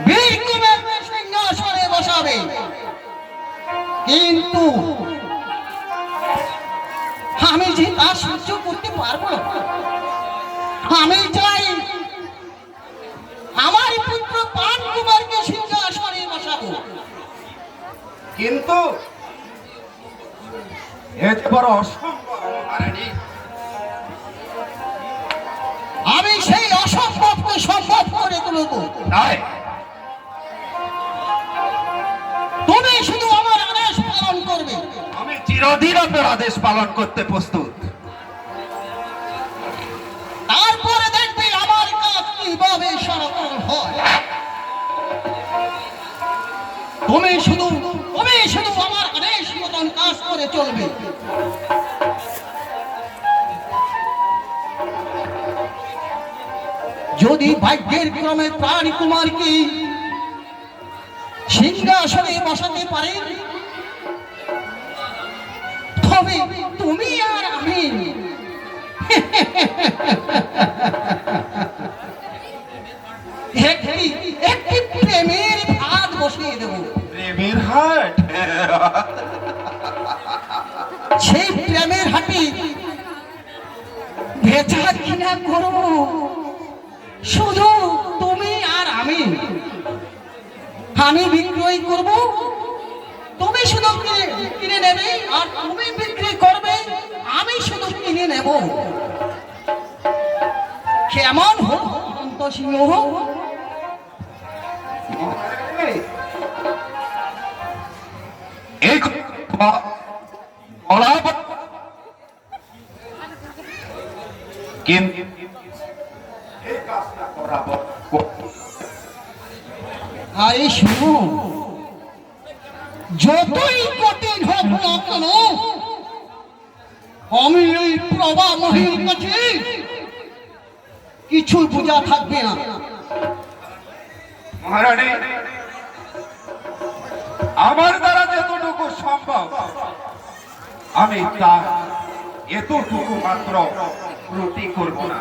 বীর কুমারকে সিংহাসনে বসাবে, কিন্তু আমি যে তা সহ্য করতে পারবো না। আমি চাই আমার পুত্র পান কুমারকে সিংহাসনে বসাবো। কিন্তু এ যে বড় অসম্ভব মহারানী। আমি সেই অসম্ভবকে সম্ভব করে তুলব। তাই তুমি শুধু আমার আদেশ পালন করবে। আমি চিরদিন আপনার আদেশ পালন করতে প্রস্তুত। তারপরে দেখবে আমার কাজ কিভাবে সফল হয়। তুমি শুধু আমার আদেশ মতন কাজ করে চলবে। যদি ভাগ্যের ক্রমে প্রাণ কুমারকে সিংহাসনে বসাতে পারে, তবে তুমি আর আমি একটি প্রেমের হাত বসিয়ে দেব। প্রেমের হাট? সেই প্রেমের হাটে বেচা কিনা করব শুধু তুমি আর আমি। আমি বিক্রয় করব, তুমি শুধু কিনে নেবে, আর তুমি বিক্রি করবে, আমি শুধু কিনে নেব। কেমন হোক অনন্ত সিংহ? এই কিন্তু এই কাজটা করাবো। আরে শুনো, যতই কঠিন হোক না কেন, আমি এই প্রভা মহির কাছে কিছু বোঝা থাকবে না। মহারানী, আমার দ্বারা যতটুকু সম্ভব আমি তা এতটুকু মাত্র ত্রুটি করব না।